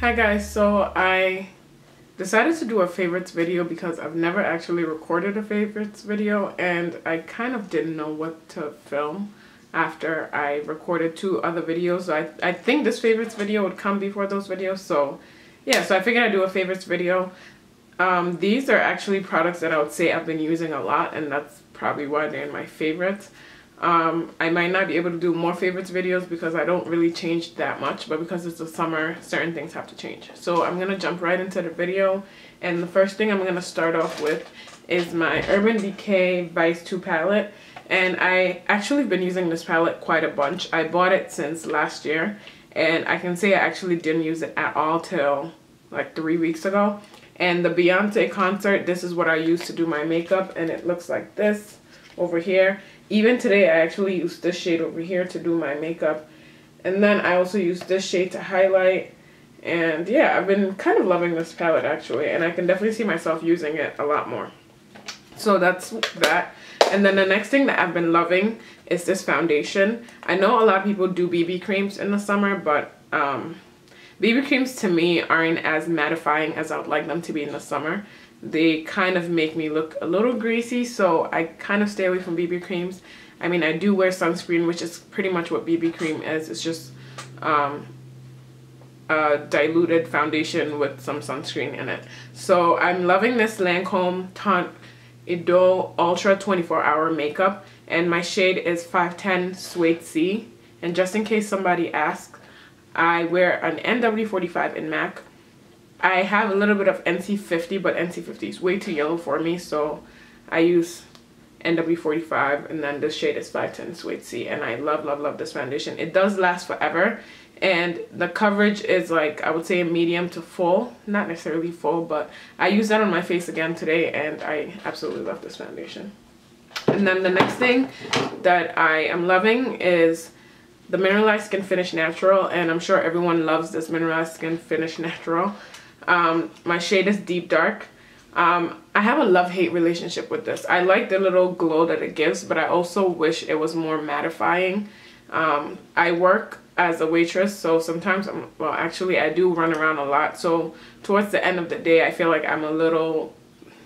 Hi guys, so I decided to do a favorites video because I've never actually recorded a favorites video and I kind of didn't know what to film after I recorded 2 other videos. So I think this favorites video would come before those videos, so yeah, so I figured I'd do a favorites video. These are actually products that I would say I've been using a lot, and that's probably why they're in my favorites. I might not be able to do more favorites videos because I don't really change that much, but because it's the summer, certain things have to change. So I'm going to jump right into the video, and the first thing I'm going to start off with is my Urban Decay Vice 2 palette. And I actually been using this palette quite a bunch. I bought it since last year, and I can say I actually didn't use it at all till like 3 weeks ago. And the Beyonce concert, this is what I used to do my makeup, and it looks like this over here. Even today, I actually used this shade over here to do my makeup. And then I also used this shade to highlight. And yeah, I've been kind of loving this palette actually. And I can definitely see myself using it a lot more. So that's that. And then the next thing that I've been loving is this foundation. I know a lot of people do BB creams in the summer, but BB creams to me aren't as mattifying as I would like them to be in the summer. They kind of make me look a little greasy, so I kind of stay away from BB creams. I mean, I do wear sunscreen, which is pretty much what BB cream is. It's just a diluted foundation with some sunscreen in it. So I'm loving this Lancome Teint Idole Ultra 24-Hour Makeup, and my shade is 510 Suede C. And just in case somebody asks, I wear an NW45 in MAC. I have a little bit of NC50, but NC50 is way too yellow for me, so I use NW45, and then this shade is 510 Suede C, and I love, love, love this foundation. It does last forever, and the coverage is like, I would say medium to full, not necessarily full, but I used that on my face again today, and I absolutely love this foundation. And then the next thing that I am loving is the Mineralize Skin Finish Natural, and I'm sure everyone loves this Mineralize Skin Finish Natural. My shade is Deep Dark. I have a love-hate relationship with this. I like the little glow that it gives, but I also wish it was more mattifying. I work as a waitress, so sometimes well, actually I do run around a lot, so towards the end of the day I feel like I'm a little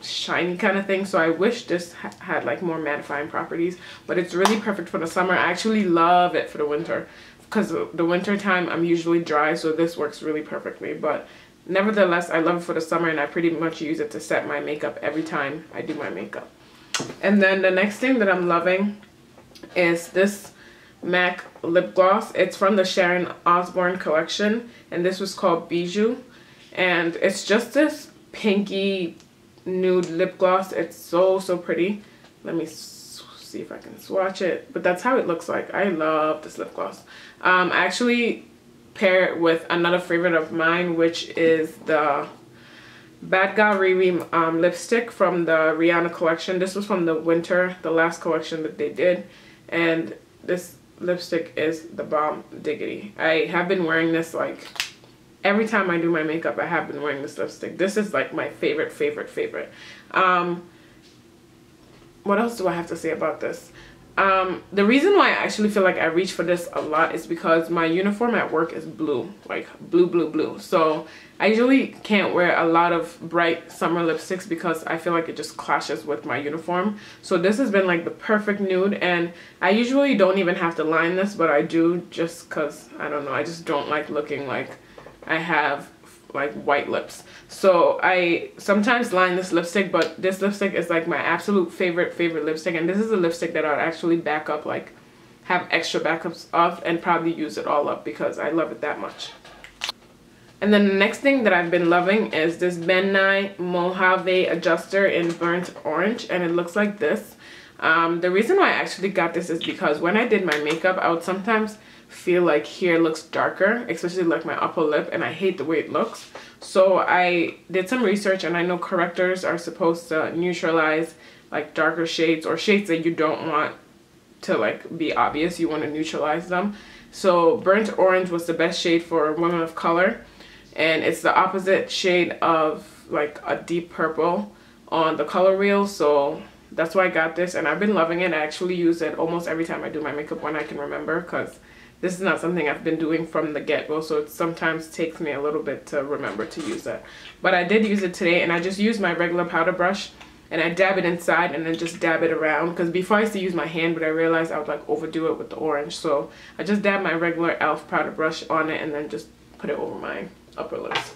shiny kind of thing, so I wish this had like more mattifying properties, but it's really perfect for the summer. I actually love it for the winter because the winter time I'm usually dry, so this works really perfectly. But nevertheless, I love it for the summer, and I pretty much use it to set my makeup every time I do my makeup. And then the next thing that I'm loving is this MAC lip gloss. It's from the Sharon Osbourne collection, and this was called Bijou, and it's just this pinky nude lip gloss. It's so pretty. Let me see if I can swatch it, but that's how it looks like. I love this lip gloss. I actually pair it with another favorite of mine, which is the Bad Girl Riri lipstick from the Rihanna collection. This was from the winter, the last collection that they did, and this lipstick is the bomb diggity. I have been wearing this like every time I do my makeup. I have been wearing this lipstick. This is like my favorite. What else do I have to say about this? The reason why I actually feel like I reach for this a lot is because my uniform at work is blue, like blue. So I usually can't wear a lot of bright summer lipsticks because I feel like it just clashes with my uniform. So this has been like the perfect nude, and I usually don't even have to line this, but I do just because, I don't know, I just don't like looking like I have like white lips. So I sometimes line this lipstick, but this lipstick is like my absolute favorite lipstick, and this is a lipstick that I'd actually back up, like have extra backups of, and probably use it all up because I love it that much. And then the next thing that I've been loving is this Ben Nye Mojave adjuster in burnt orange, and it looks like this. The reason why I actually got this is because when I did my makeup, I would sometimes feel like here looks darker, especially like my upper lip, and I hate the way it looks. So I did some research, and I know correctors are supposed to neutralize like darker shades or shades that you don't want to like be obvious. You want to neutralize them. So burnt orange was the best shade for women of color, and it's the opposite shade of like a deep purple on the color wheel. So that's why I got this, and I've been loving it. I actually use it almost every time I do my makeup when I can remember, because this is not something I've been doing from the get-go, so it sometimes takes me a little bit to remember to use it. But I did use it today, and I just used my regular powder brush, and I dab it inside and then just dab it around, because before I used to use my hand, but I realized I would like overdo it with the orange, so I just dab my regular e.l.f. powder brush on it and then just put it over my upper lips.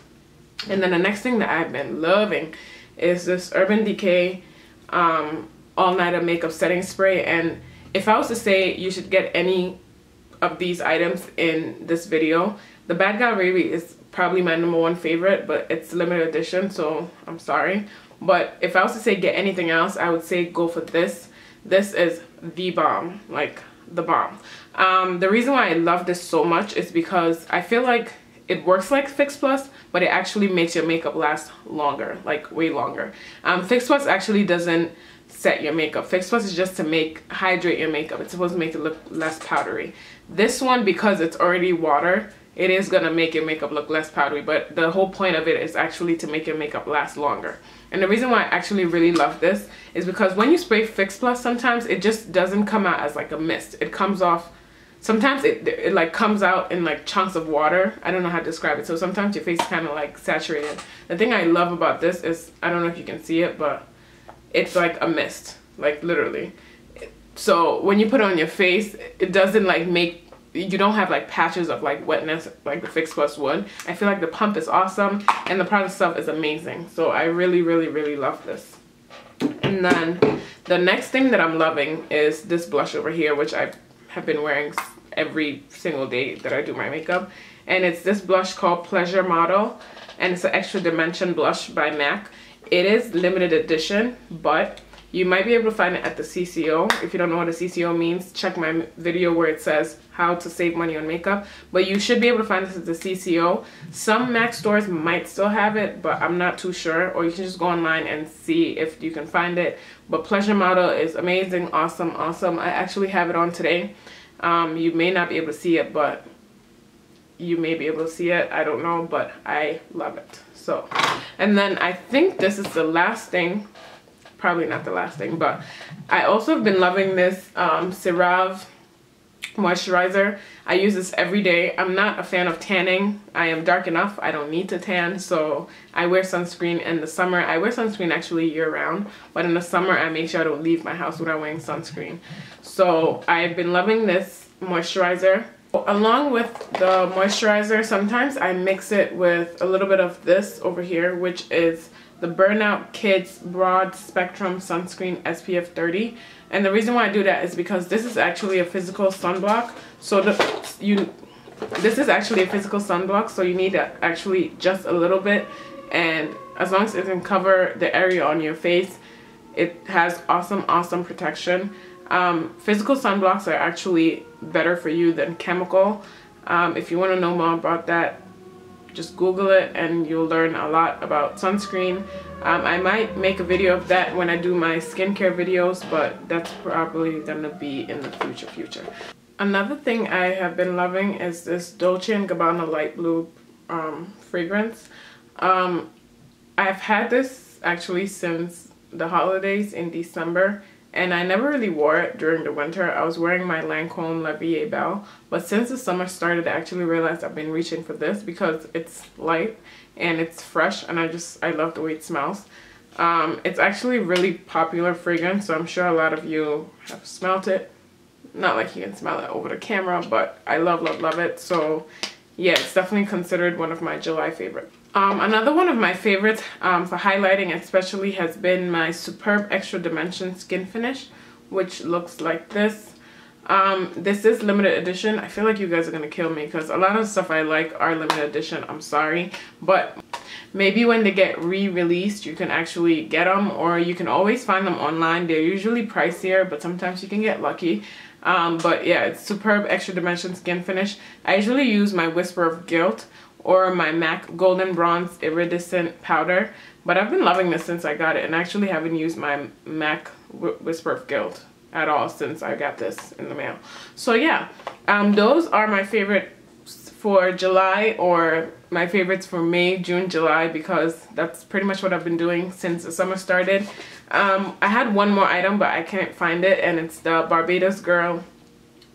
And then the next thing that I've been loving is this Urban Decay all-nighter makeup setting spray. And if I was to say you should get any of these items in this video, the Bad Girl Riri is probably my #1 favorite, but it's limited edition, so I'm sorry. But if I was to say get anything else, I would say go for this. This is the bomb, like the bomb. The reason why I love this so much is because I feel like it works like Fix Plus, but it actually makes your makeup last longer, like way longer. Fix Plus actually doesn't set your makeup. Fix Plus is just to hydrate your makeup. It's supposed to make it look less powdery. This one, because it's already water, it is gonna make your makeup look less powdery, but the whole point of it is actually to make your makeup last longer. And the reason why I actually really love this is because when you spray Fix Plus, sometimes it just doesn't come out as like a mist. It comes off, sometimes it like comes out in like chunks of water. I don't know how to describe it. So sometimes your face is kind of like saturated. The thing I love about this is, I don't know if you can see it, but it's like a mist, like literally. So when you put it on your face, it doesn't like you don't have like patches of like wetness like the Fix Plus would. I feel like the pump is awesome and the product itself is amazing. So I really, really, really love this. And then the next thing that I'm loving is this blush over here, which I have been wearing every single day that I do my makeup. And it's this blush called Pleasure Model, and it's an ExtraDimension blush by MAC. It is limited edition, but you might be able to find it at the CCO. If you don't know what a CCO means, check my video where it says how to save money on makeup. But you should be able to find this at the CCO. Some MAC stores might still have it, but I'm not too sure. Or you can just go online and see if you can find it. But Pleasure Model is amazing, awesome, awesome. I actually have it on today. You may not be able to see it, but you may be able to see it. I don't know, but I love it. So, and then I think this is the last thing. Probably not the last thing, but I also have been loving this Cerave moisturizer. I use this every day. I'm not a fan of tanning. I am dark enough. I don't need to tan, so I wear sunscreen in the summer. I wear sunscreen actually year-round, but in the summer I make sure I don't leave my house without wearing sunscreen. So I've been loving this moisturizer. Along with the moisturizer, sometimes I mix it with a little bit of this over here, which is the BurntOut Kids Broad Spectrum Sunscreen SPF 30. And the reason why I do that is because this is actually a physical sunblock. So this is actually a physical sunblock, so you need to actually just a little bit. And as long as it can cover the area on your face, it has awesome, awesome protection. Physical sunblocks are actually better for you than chemical. If you want to know more about that, just Google it and you'll learn a lot about sunscreen. I might make a video of that when I do my skincare videos, but that's probably gonna be in the future. Another thing I have been loving is this Dolce & Gabbana Light Blue fragrance. I've had this actually since the holidays in December, and I never really wore it during the winter. I was wearing my Lancome La Vie est Belle, but since the summer started, I actually realized I've been reaching for this because it's light and it's fresh, and I love the way it smells. It's actually a really popular fragrance, so I'm sure a lot of you have smelt it. Not like you can smell it over the camera, but I love, love, love it. So yeah, it's definitely considered one of my July favorites. Another one of my favorites for highlighting especially has been my Superb ExtraDimension Skin Finish, which looks like this. This is limited edition. I feel like you guys are gonna kill me because a lot of the stuff I like are limited edition. I'm sorry, but maybe when they get re-released you can actually get them, or you can always find them online. They're usually pricier, but sometimes you can get lucky. But yeah, it's Superb ExtraDimension Skin Finish. I usually use my Whisper of Guilt or my MAC Golden Bronze Iridescent Powder, but I've been loving this since I got it, and I actually haven't used my MAC Whisper of Guilt at all since I got this in the mail. So yeah, those are my favorites for July, or my favorites for May, June, July, because that's pretty much what I've been doing since the summer started. I had one more item, but I can't find it, and it's the Barbados Girl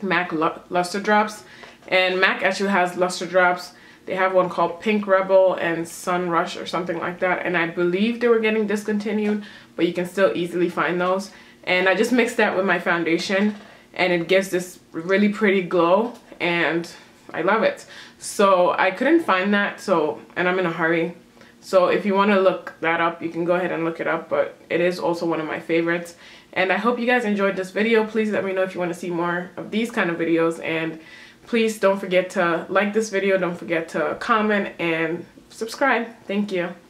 MAC Lustre Drops. And MAC actually has Lustre drops. They have one called Pink Rebel and Sun Rush or something like that. And I believe they were getting discontinued, but you can still easily find those. And I just mixed that with my foundation, and it gives this really pretty glow, and I love it. So I couldn't find that, and I'm in a hurry. So if you want to look that up, you can go ahead and look it up, but it is also one of my favorites. And I hope you guys enjoyed this video. Please let me know if you want to see more of these kind of videos, and please don't forget to like this video, don't forget to comment and subscribe. Thank you.